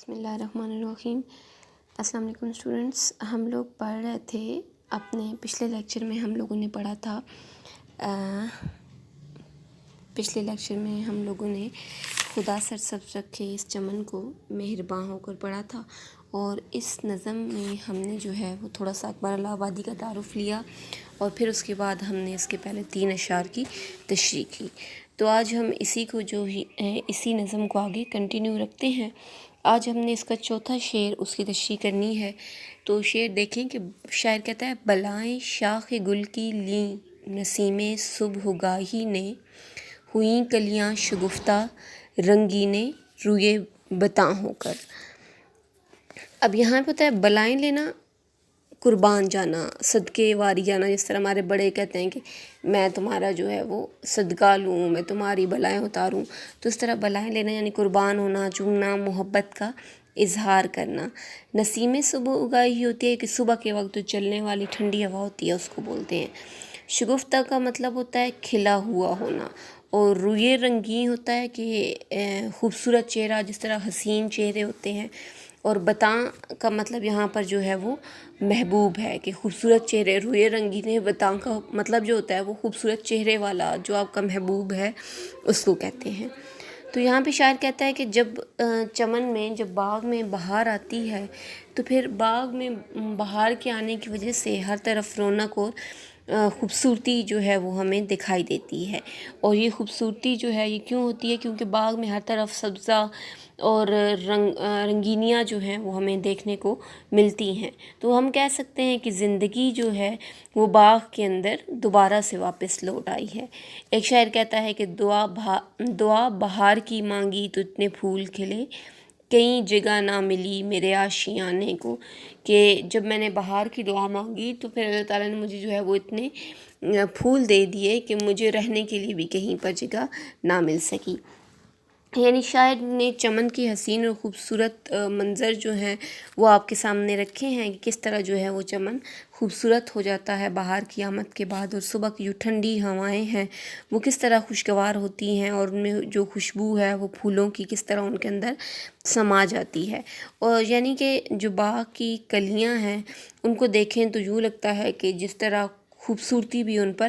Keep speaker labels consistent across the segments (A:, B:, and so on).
A: بسم اللہ الرحمن الرحیم۔ السلام علیکم اسٹوڈنٹس، ہم لوگ پڑھ رہے تھے اپنے پچھلے لیکچر میں ہم لوگوں نے پڑھا تھا خدا سرسبز رکھے اس چمن کو مہرباں ہو کر پڑھا تھا، اور اس نظم میں ہم نے جو ہے وہ تھوڑا سا اکبر الہ آبادی کا تعارف لیا، اور پھر اس کے بعد ہم نے اس کے پہلے 3 اشعار کی تشریح کی۔ تو آج ہم اسی نظم کو آگے کنٹینیو رکھتے ہیں۔ آج ہم نے اس کا چوتھا شعر اس کی تشریح کرنی ہے۔ تو شعر دیکھیں کہ شاعر کہتا ہے: بلائیں شاخ گل کی لیں نسیم صبح گاہی نے، ہوئیں کلیاں شگفتہ رنگین روئے بتاں ہو کر۔ اب یہاں پہ ہوتا ہے بلائیں لینا، قربان جانا، صدقے واری جانا، جس طرح ہمارے بڑے کہتے ہیں کہ میں تمہارا جو ہے وہ صدقہ لوں، میں تمہاری بلائیں اتاروں، تو اس طرح بلائیں لینا یعنی قربان ہونا، چومنا، محبت کا اظہار کرنا۔ نسیم صبح اگائی ہوتی ہے کہ صبح کے وقت جو چلنے والی ٹھنڈی ہوا ہوتی ہے اس کو بولتے ہیں۔ شگفتہ کا مطلب ہوتا ہے کھلا ہوا ہونا، اور روئے رنگین ہوتا ہے کہ خوبصورت چہرہ، جس طرح حسین چہرے ہوتے ہیں، اور بتاں کا مطلب یہاں پر جو ہے وہ محبوب ہے کہ خوبصورت چہرے، روئے رنگین ہے۔ بتاں کا مطلب جو ہوتا ہے وہ خوبصورت چہرے والا جو آپ کا محبوب ہے اس کو کہتے ہیں۔ تو یہاں پہ شاعر کہتا ہے کہ جب چمن میں، جب باغ میں بہار آتی ہے تو پھر باغ میں بہار کے آنے کی وجہ سے ہر طرف رونق اور خوبصورتی جو ہے وہ ہمیں دکھائی دیتی ہے، اور یہ خوبصورتی جو ہے یہ کیوں ہوتی ہے؟ کیونکہ باغ میں ہر طرف سبزہ اور رنگینیاں جو ہیں وہ ہمیں دیکھنے کو ملتی ہیں۔ تو ہم کہہ سکتے ہیں کہ زندگی جو ہے وہ باغ کے اندر دوبارہ سے واپس لوٹ آئی ہے۔ ایک شاعر کہتا ہے کہ دعا بہار کی مانگی تو اتنے پھول کھلے، کہیں جگہ نہ ملی میرے آشیانے کو، کہ جب میں نے بہار کی دعا مانگی تو پھر اللہ تعالیٰ نے مجھے جو ہے وہ اتنے پھول دے دیے کہ مجھے رہنے کے لیے بھی کہیں پر جگہ نہ مل سکی۔ یعنی شاعر نے چمن کی حسین اور خوبصورت منظر جو ہیں وہ آپ کے سامنے رکھے ہیں کہ کس طرح جو ہے وہ چمن خوبصورت ہو جاتا ہے بہار کی آمد کے بعد، اور صبح کی جو ٹھنڈی ہوائیں ہیں وہ کس طرح خوشگوار ہوتی ہیں، اور ان میں جو خوشبو ہے وہ پھولوں کی کس طرح ان کے اندر سما جاتی ہے۔ اور یعنی کہ جو باغ کی کلیاں ہیں ان کو دیکھیں تو یوں لگتا ہے کہ جس طرح خوبصورتی بھی ان پر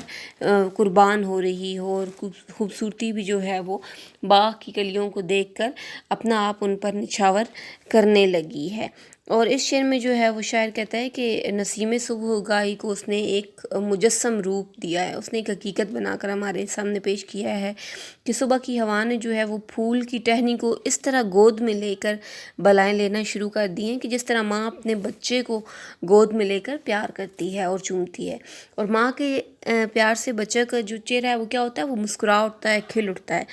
A: قربان ہو رہی ہو، اور خوبصورتی بھی جو ہے وہ باغ کی کلیوں کو دیکھ کر اپنا آپ ان پر نچھاور کرنے لگی ہے۔ اور اس شعر میں جو ہے وہ شاعر کہتا ہے کہ نسیم صبح اگائی کو اس نے ایک مجسم روپ دیا ہے، اس نے ایک حقیقت بنا کر ہمارے سامنے پیش کیا ہے کہ صبح کی ہوا نے جو ہے وہ پھول کی ٹہنی کو اس طرح گود میں لے کر بلائیں لینا شروع کر دی ہیں کہ جس طرح ماں اپنے بچے کو گود میں لے کر پیار کرتی ہے اور چومتی ہے، اور ماں کے پیار سے بچہ کا جو چہرہ ہے وہ کیا ہوتا ہے؟ وہ مسکرا اٹھتا ہے، کھل اٹھتا ہے۔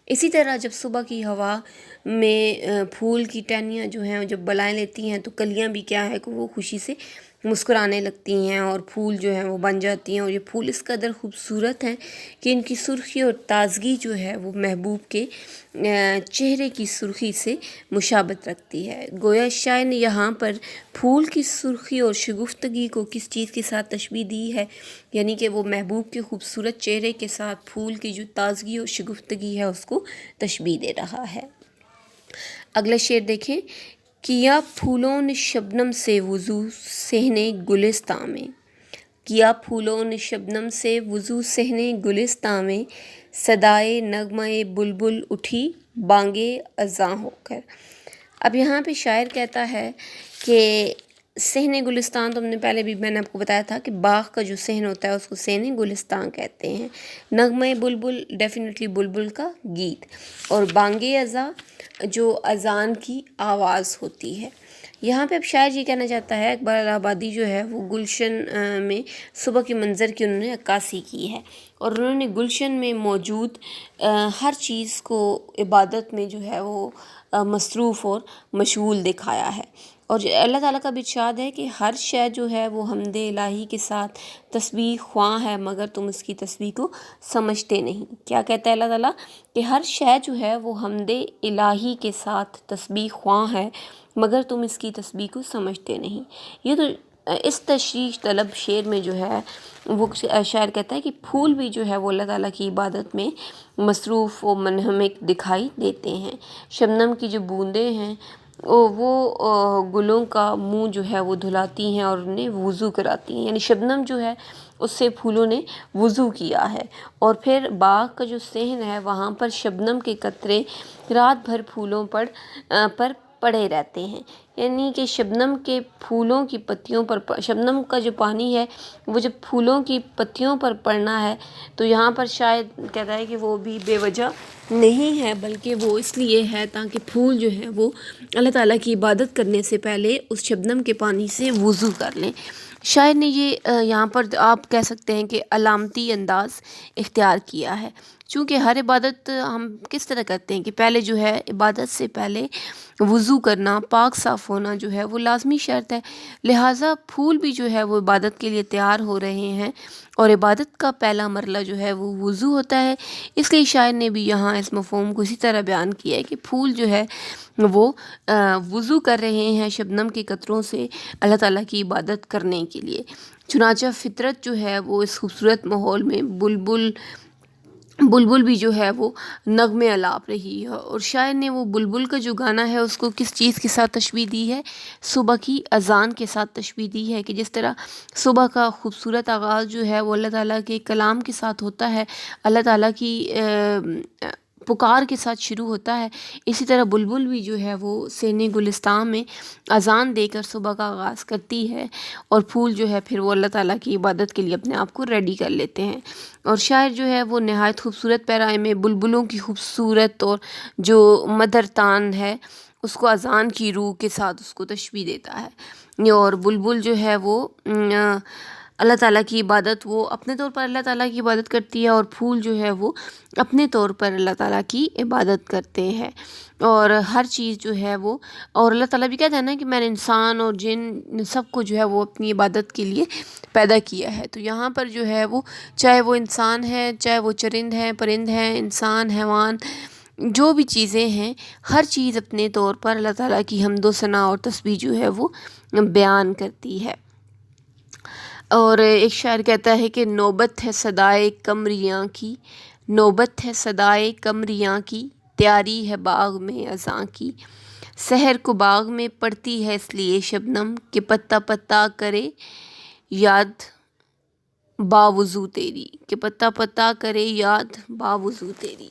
A: اسی طرح جب صبح کی ہوا میں پھول کی ٹہنیاں جو ہیں جب بلائیں لیتی ہیں تو کلیاں بھی کیا ہے کہ وہ خوشی سے مسکرانے لگتی ہیں، اور پھول جو ہیں وہ بن جاتی ہیں، اور یہ پھول اس قدر خوبصورت ہیں کہ ان کی سرخی اور تازگی جو ہے وہ محبوب کے چہرے کی سرخی سے مشابہت رکھتی ہے۔ گویا شاعر نے یہاں پر پھول کی سرخی اور شگفتگی کو کس چیز کے ساتھ تشبیہ دی ہے؟ یعنی کہ وہ محبوب کے خوبصورت چہرے کے ساتھ پھول کی جو تازگی اور شگفتگی ہے اس کو تشبیہ دے رہا ہے۔ اگلا شعر دیکھیں: کیا پھولوں نے شبنم سے وضو صحن گلستاں میں، کیا پھولوں نے شبنم سے وضو صحن گلستاں میں، صدائے نغمہ بلبل اٹھی بانگ اذاں ہو کر۔ اب یہاں پہ شاعر کہتا ہے کہ صحن گلستان، تو ہم نے پہلے بھی میں نے آپ کو بتایا تھا کہ باغ کا جو صحن ہوتا ہے اس کو صحن گلستان کہتے ہیں۔ نغمہ بلبل ڈیفینیٹلی بلبل کا گیت، اور بانگ اذاں جو اذان کی آواز ہوتی ہے۔ یہاں پہ اب شاعر یہ کہنا چاہتا ہے، اکبر الہ آبادی جو ہے وہ گلشن میں صبح کے منظر کی انہوں نے عکاسی کی ہے، اور انہوں نے گلشن میں موجود ہر چیز کو عبادت میں جو ہے وہ مصروف اور مشغول دکھایا ہے۔ اور اللہ تعالیٰ کا بھی ارشاد ہے کہ ہر شے جو ہے وہ حمد الہی کے ساتھ تسبیح خواں ہے مگر تم اس کی تسبیح کو سمجھتے نہیں۔ کیا کہتا ہے اللہ تعالیٰ؟ کہ ہر شے جو ہے وہ حمد الہی کے ساتھ تسبیح خواں ہے مگر تم اس کی تسبیح کو سمجھتے نہیں۔ یہ تو اس تشریح طلب شعر میں جو ہے وہ شاعر کہتا ہے کہ پھول بھی جو ہے وہ اللہ تعالیٰ کی عبادت میں مصروف و منہمک دکھائی دیتے ہیں۔ شبنم کی جو بوندیں ہیں وہ گلوں کا منہ جو ہے وہ دھلاتی ہیں اور انہیں وضو کراتی ہیں، یعنی شبنم جو ہے اس سے پھولوں نے وضو کیا ہے۔ اور پھر باغ کا جو صحن ہے وہاں پر شبنم کے قطرے رات بھر پھولوں پر پڑے رہتے ہیں، یعنی کہ شبنم کے پھولوں کی پتیوں پر شبنم کا جو پانی ہے وہ جب پھولوں کی پتیوں پر پڑنا ہے تو یہاں پر شاید کہتا ہے کہ وہ بھی بے وجہ نہیں ہے، بلکہ وہ اس لیے ہے تاکہ پھول جو ہے وہ اللہ تعالیٰ کی عبادت کرنے سے پہلے اس شبنم کے پانی سے وضو کر لیں۔ شاعر نے یہ یہاں پر آپ کہہ سکتے ہیں کہ علامتی انداز اختیار کیا ہے، چونکہ ہر عبادت ہم کس طرح کرتے ہیں کہ پہلے جو ہے عبادت سے پہلے وضو کرنا، پاک صاف ہونا جو ہے وہ لازمی شرط ہے، لہٰذا پھول بھی جو ہے وہ عبادت کے لیے تیار ہو رہے ہیں اور عبادت کا پہلا مرحلہ جو ہے وہ وضو ہوتا ہے۔ اس لیے شاعر نے بھی یہاں اس مفہوم کو اسی طرح بیان کیا ہے کہ پھول جو ہے وہ وضو کر رہے ہیں شبنم کے قطروں سے اللہ تعالیٰ کی عبادت کرنے کے لیے۔ چنانچہ فطرت جو ہے وہ اس خوبصورت ماحول میں بلبل بھی جو ہے وہ نغمے الاپ رہی ہے، اور شاعر نے وہ بلبل کا جو گانا ہے اس کو کس چیز کے ساتھ تشبیہ دی ہے؟ صبح کی اذان کے ساتھ تشبیہ دی ہے، کہ جس طرح صبح کا خوبصورت آغاز جو ہے وہ اللہ تعالیٰ کے کلام کے ساتھ ہوتا ہے، اللہ تعالیٰ کی پکار کے ساتھ شروع ہوتا ہے، اسی طرح بلبل بھی جو ہے وہ صحن گلستان میں اذان دے کر صبح کا آغاز کرتی ہے، اور پھول جو ہے پھر وہ اللہ تعالیٰ کی عبادت کے لیے اپنے آپ کو ریڈی کر لیتے ہیں۔ اور شاعر جو ہے وہ نہایت خوبصورت پیرائے میں بلبلوں کی خوبصورت اور جو مدر تان ہے اس کو اذان کی روح کے ساتھ اس کو تشبیہ دیتا ہے، اور بلبل جو ہے وہ اللہ تعالیٰ کی عبادت وہ اپنے طور پر اللہ تعالیٰ کی عبادت کرتی ہے، اور پھول جو ہے وہ اپنے طور پر اللہ تعالیٰ کی عبادت کرتے ہیں، اور ہر چیز جو ہے وہ، اور اللہ تعالیٰ بھی کہتا ہے نا کہ میں نے انسان اور جن سب کو جو ہے وہ اپنی عبادت کے لیے پیدا کیا ہے۔ تو یہاں پر جو ہے وہ چاہے وہ انسان ہے، چاہے وہ چرند ہیں، پرند ہیں، انسان، حیوان، جو بھی چیزیں ہیں، ہر چیز اپنے طور پر اللہ تعالیٰ کی حمد و ثنا اور تسبیح جو ہے وہ بیان کرتی ہے۔ اور ایک شاعر کہتا ہے کہ نوبت ہے صدائے قمریاں کی، نوبت ہے صدائے قمریاں کی، تیاری ہے باغ میں اذاں کی، سحر کو باغ میں پڑتی ہے اس لیے شبنم کہ پتا پتا کرے یاد باوضو تیری، کہ پتا پتا کرے یاد باوضو تیری۔